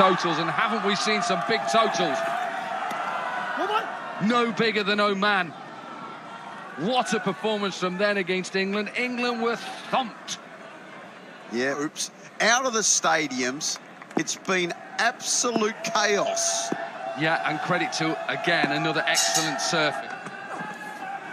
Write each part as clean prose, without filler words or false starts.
totals, and haven't we seen some big totals? No bigger than Oman. What a performance from then against England. England were thumped. Yeah, oops. Out of the stadiums, it's been absolute chaos. Yeah, and credit to, again, another excellent surfing.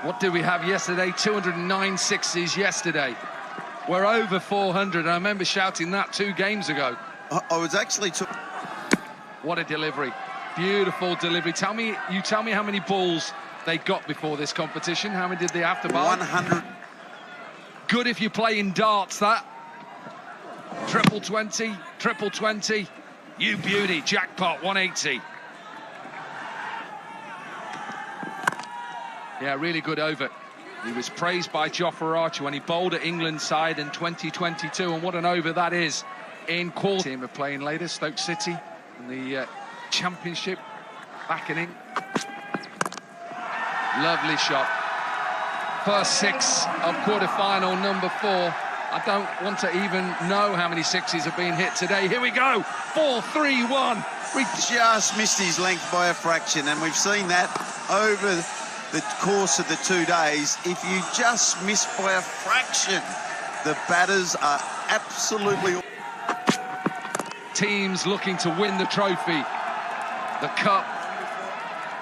What did we have yesterday? 209 sixes yesterday. We're over 400. I remember shouting that 2 games ago. I was actually... What a delivery. Beautiful delivery. Tell me how many balls they got before this competition. How many did they have to bowl? 100. Good if you play in darts, that. Triple 20, triple 20. You beauty, jackpot, 180. Yeah, really good over. He was praised by Jofra Archer when he bowled at England's side in 2022, and what an over that is in qual. Team are playing later, Stoke City in the Championship back in England. Lovely shot. First 6 of quarter-final number 4. I don't want to even know how many sixes have been hit today. Here we go, 4-3-1. We just missed his length by a fraction, and we've seen that over the course of the 2 days. If you just miss by a fraction, the batters are absolutely... Teams looking to win the trophy, the cup.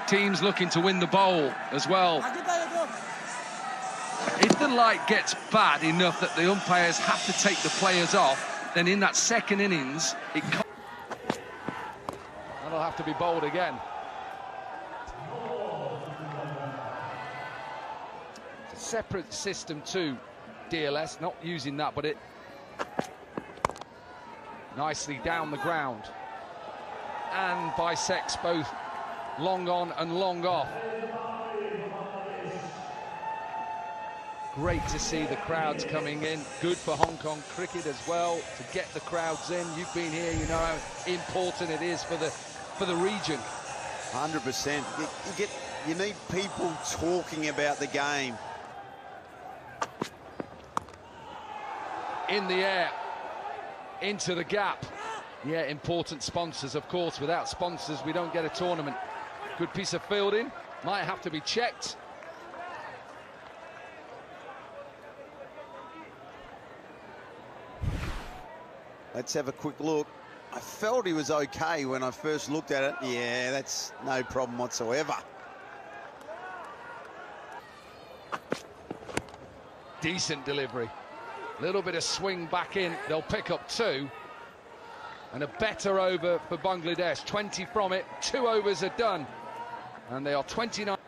Teams looking to win the bowl as well. If the light gets bad enough that the umpires have to take the players off, then in that second innings, that'll have to be bowled again. It's a separate system too, DLS, not using that, but it nicely down the ground and bisects both long on and long off. Great to see the crowds coming in. Good for Hong Kong cricket as well to get the crowds in. You've been here, you know how important it is for the region. 100%. You need people talking about the game. In the air, into the gap. Yeah, important sponsors, of course. Without sponsors, we don't get a tournament. Good piece of fielding. Might have to be checked. Let's have a quick look. I felt he was okay when I first looked at it. Yeah, that's no problem whatsoever. Decent delivery. Little bit of swing back in. They'll pick up 2. And a better over for Bangladesh. 20 from it. 2 overs are done. And they are 29.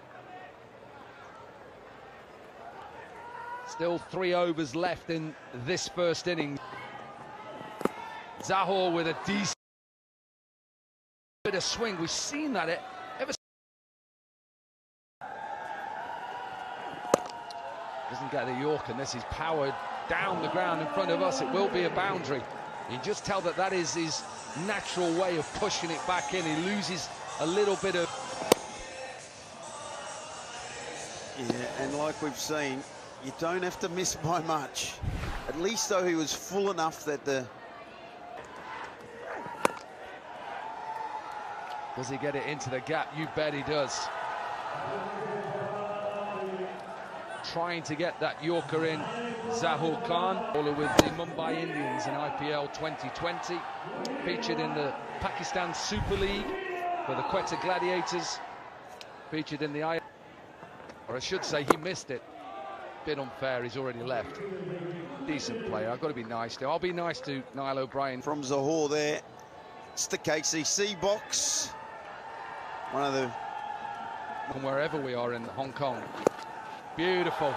Still 3 overs left in this first inning. Zahor with a decent bit of swing. We've seen that ever. Doesn't get a York, and this is powered down the ground in front of us. It will be a boundary. You can just tell that that is his natural way of pushing it back in. He loses a little bit of... Yeah, and like we've seen, you don't have to miss by much. At least, though, he was full enough that the... Does he get it into the gap? You bet he does. Trying to get that Yorker in, Zahur Khan, bowler with the Mumbai Indians in IPL 2020, featured in the Pakistan Super League for the Quetta Gladiators, featured in the or I should say he missed it. Bit unfair, he's already left. Decent player, I've got to be nice to. I'll be nice to Niall O'Brien. From Zahur there, it's the KCC box. One of the... From wherever we are in Hong Kong. Beautiful,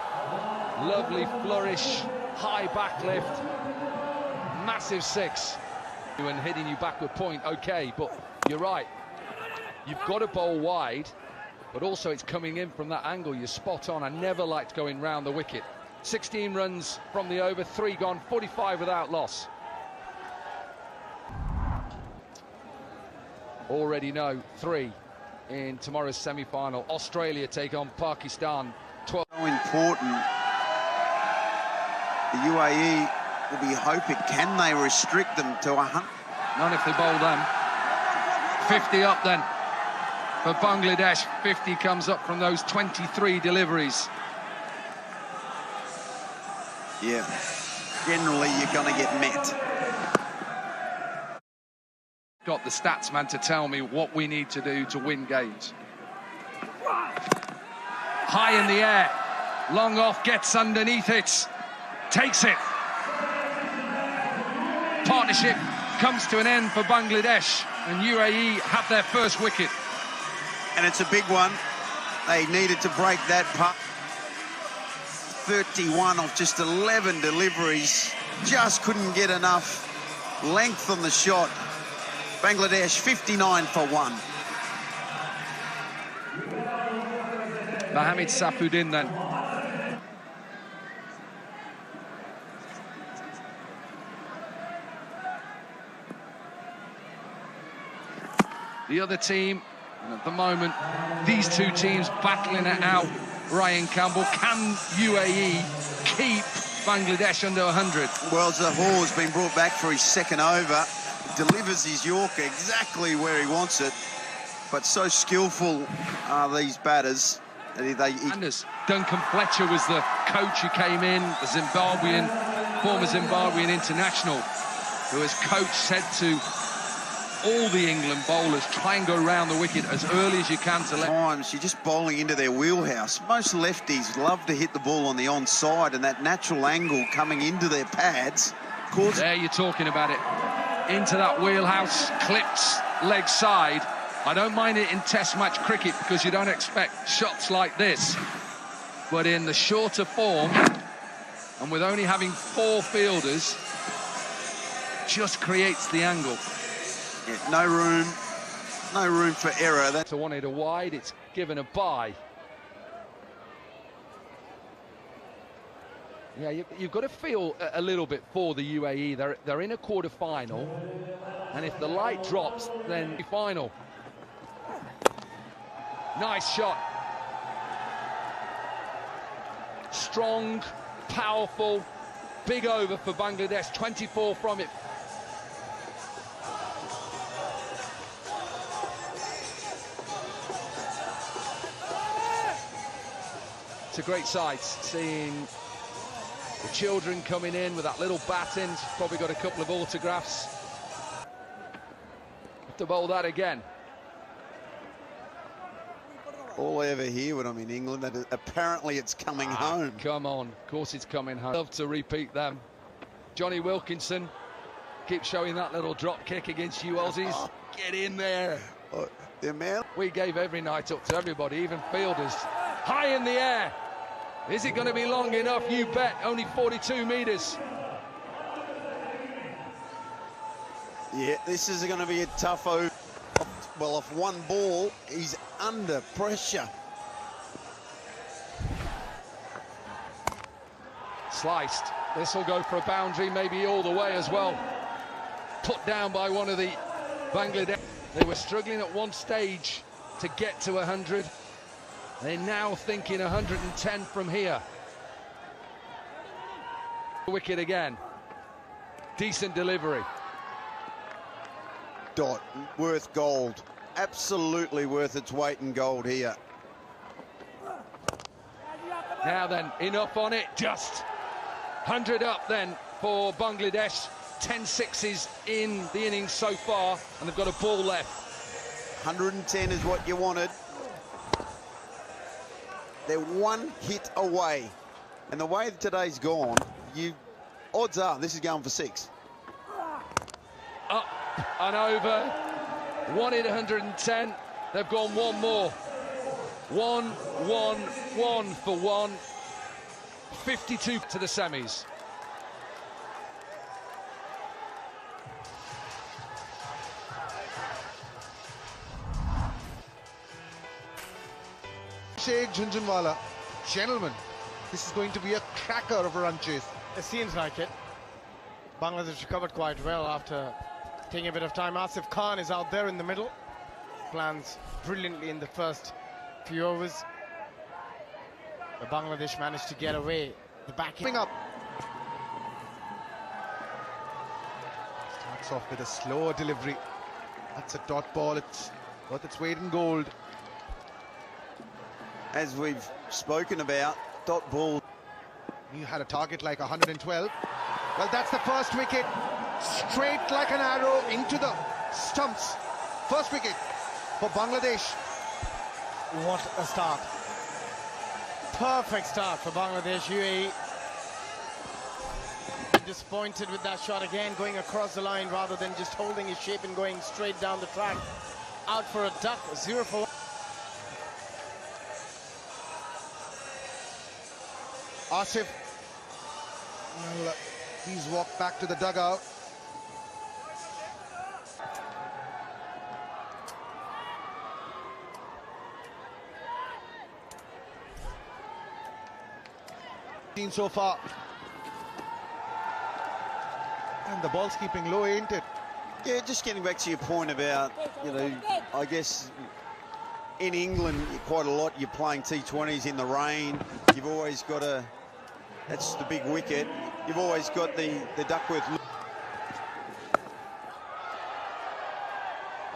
lovely flourish, high backlift, massive 6. And hitting you backward point, okay, but you're right. You've got to bowl wide, but also it's coming in from that angle. You're spot on. I never liked going round the wicket. 16 runs from the over, 3 gone, 45 without loss. Already know 3 in tomorrow's semi-final. Australia take on Pakistan. 12. So important. The UAE will be hoping, can they restrict them to 100? Not if they bowl them. 50 up then for Bangladesh. 50 comes up from those 23 deliveries. Yeah, generally you're going to get met. Got the stats man to tell me what we need to do to win games. High in the air, long off, gets underneath it, takes it. Partnership comes to an end for Bangladesh, and UAE have their first wicket. And it's a big one. They needed to break that putt. 31 of just 11 deliveries. Just couldn't get enough length on the shot. Bangladesh 59 for 1. Mohamed Safuddin then. The other team, and at the moment, these two teams battling it out. Ryan Campbell, can UAE keep Bangladesh under 100? Well, Zahoor has been brought back for his second over. Delivers his Yorker exactly where he wants it. But so skillful are these batters. Duncan Fletcher was the coach who came in, the former Zimbabwean international, who has coached, said to all the England bowlers, try and go around the wicket as early as you can to let... Times you're just bowling into their wheelhouse. Most lefties love to hit the ball on the onside, and that natural angle coming into their pads causes... There you're talking about it. Into that wheelhouse, clipped leg side. I don't mind it in Test match cricket because you don't expect shots like this. But in the shorter form, and with only having 4 fielders, just creates the angle. Yeah, no room for error. So wanted a wide, it's given a bye. Yeah, you've got to feel a little bit for the UAE. They're in a quarter-final, and if the light drops, then the final. Nice shot. Strong, powerful, big over for Bangladesh, 24 from it. It's a great sight, seeing the children coming in with that little baton. Probably got a couple of autographs. Have to bowl that again. All I ever hear when I'm in England, that apparently it's coming home. Come on, of course it's coming home. Love to repeat them. Johnny Wilkinson keeps showing that little drop kick against you Aussies. Get in there. The amount we gave every night up to everybody, even fielders. High in the air. Is it going to be long enough? You bet. Only 42 metres. Yeah, this is going to be a tough over. Well, off one ball, he's under pressure. Sliced. This will go for a boundary, maybe all the way as well. Put down by one of the Bangladesh. They were struggling at one stage to get to 100. They're now thinking 110 from here. Wicket again. Decent delivery. Dot, worth gold. Absolutely worth its weight in gold here. Now then, enough on it. Just 100 up then for Bangladesh. 10 sixes in the innings so far, and they've got a ball left. 110 is what you wanted. They're one hit away. And the way that today's gone, odds are this is going for 6. Up and over. Wanted 110. They've gone one more. 1, 1, 1 for 1. 52 to the semis. Sheikh Jhunjhunwala, gentlemen, this is going to be a cracker of a run chase. It seems like it. Bangladesh recovered quite well after taking a bit of time. Asif Khan is out there in the middle. Plans brilliantly in the first few overs. But Bangladesh managed to get away. The back Coming up. Starts off with a slower delivery. That's a dot ball. It's worth its weight in gold. As we've spoken about, dot ball. He had a target like 112. Well, that's the first wicket. Straight like an arrow into the stumps. First wicket for Bangladesh. What a start. Perfect start for Bangladesh. UAE disappointed with that shot again, going across the line rather than just holding his shape and going straight down the track. Out for a duck, 0 for 1. Asif, well, he's walked back to the dugout. So far, and the ball's keeping low, ain't it? Yeah, just getting back to your point about, you know, I guess in England quite a lot you're playing T20s in the rain. You've always got a, that's the big wicket. You've always got the Duckworth.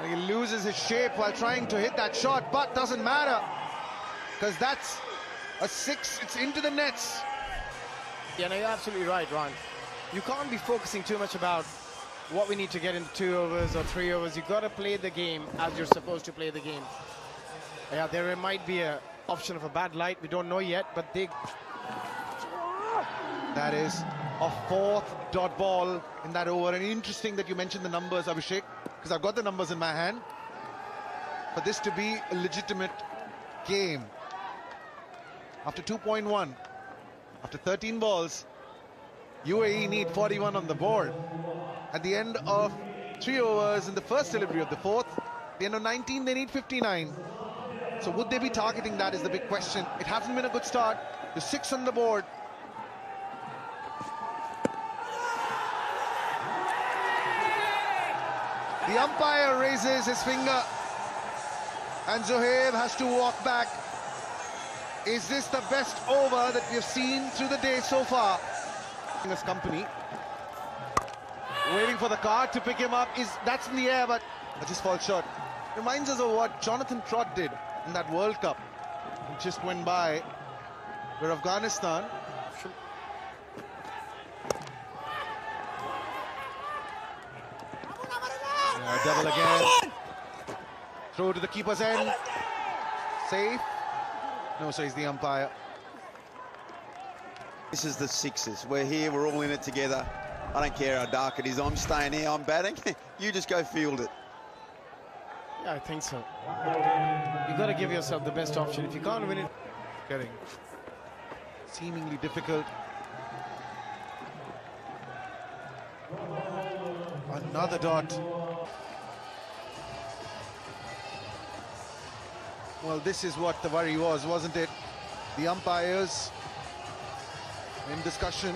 And he loses his shape while trying to hit that shot, but doesn't matter because that's a 6. It's into the nets. Yeah, no, you're absolutely right, Ron. You can't be focusing too much about what we need to get into 2 overs or 3 overs. You've got to play the game as you're supposed to play the game. Yeah, there might be an option of a bad light. We don't know yet, but they... That is a 4th dot ball in that over. And interesting that you mentioned the numbers, Abhishek, because I've got the numbers in my hand. For this to be a legitimate game, after 2.1, after 13 balls, UAE need 41 on the board. At the end of 3 overs in the first delivery of the 4th, at the end of 19, they need 59. So would they be targeting that is the big question. It hasn't been a good start. The 6 on the board. The umpire raises his finger and Zohaib has to walk back. Is this the best over that we've seen through the day so far? In this company, waiting for the car to pick him up. That's in the air, but that just falls short. Reminds us of what Jonathan Trott did in that World Cup. It just went by, where Afghanistan double again. Throw to the keeper's end. Safe. No, so he's the umpire. This is the 6s. We're here, we're all in it together. I don't care how dark it is. I'm staying here, I'm batting. You just go field it. Yeah, I think so. You've got to give yourself the best option. If you can't win it, Getting seemingly difficult. Another dot. Well, this is what the worry was, wasn't it? The umpires in discussion.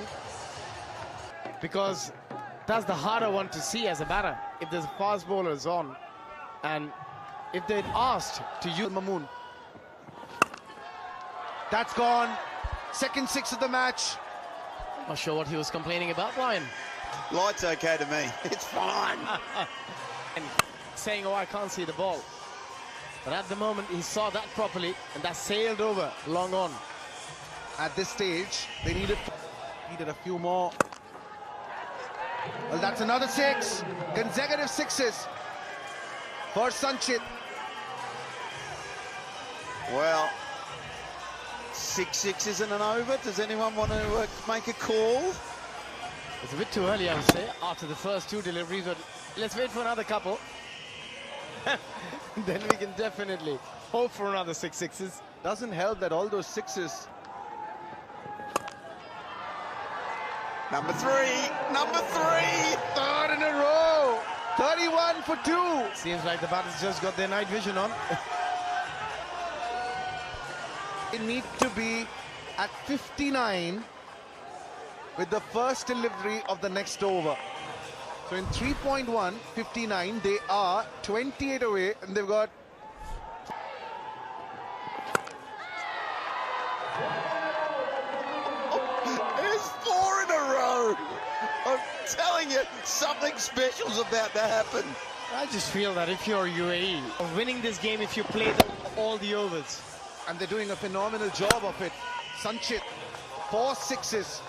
because that's the harder one to see as a batter. If there's fast bowlers on, and if they'd asked to use Mamoon. That's gone. Second 6 of the match. Not sure what he was complaining about, Brian. Light's okay to me. It's fine. And saying, oh, I can't see the ball. But at the moment, he saw that properly, and that sailed over long on. At this stage, they needed a few more. Well, that's another 6. Consecutive 6s for Sanchit. Well, 6 6s and an over. Does anyone want to make a call? It's a bit too early, I would say, after the first 2 deliveries, but let's wait for another couple. Then we can definitely hope for another 6 6s. Doesn't help that all those 6s. Number 3. Number 3. Third in a row. 31 for 2. Seems like the batters just got their night vision on. They need to be at 59 with the first delivery of the next over. So in 3.1, 59, they are 28 away, and they've got... There's 4 in a row. I'm telling you, something special's about to happen. I just feel that if you're UAE, winning this game if you play all the overs. And they're doing a phenomenal job of it. Sanchit, 4 sixes.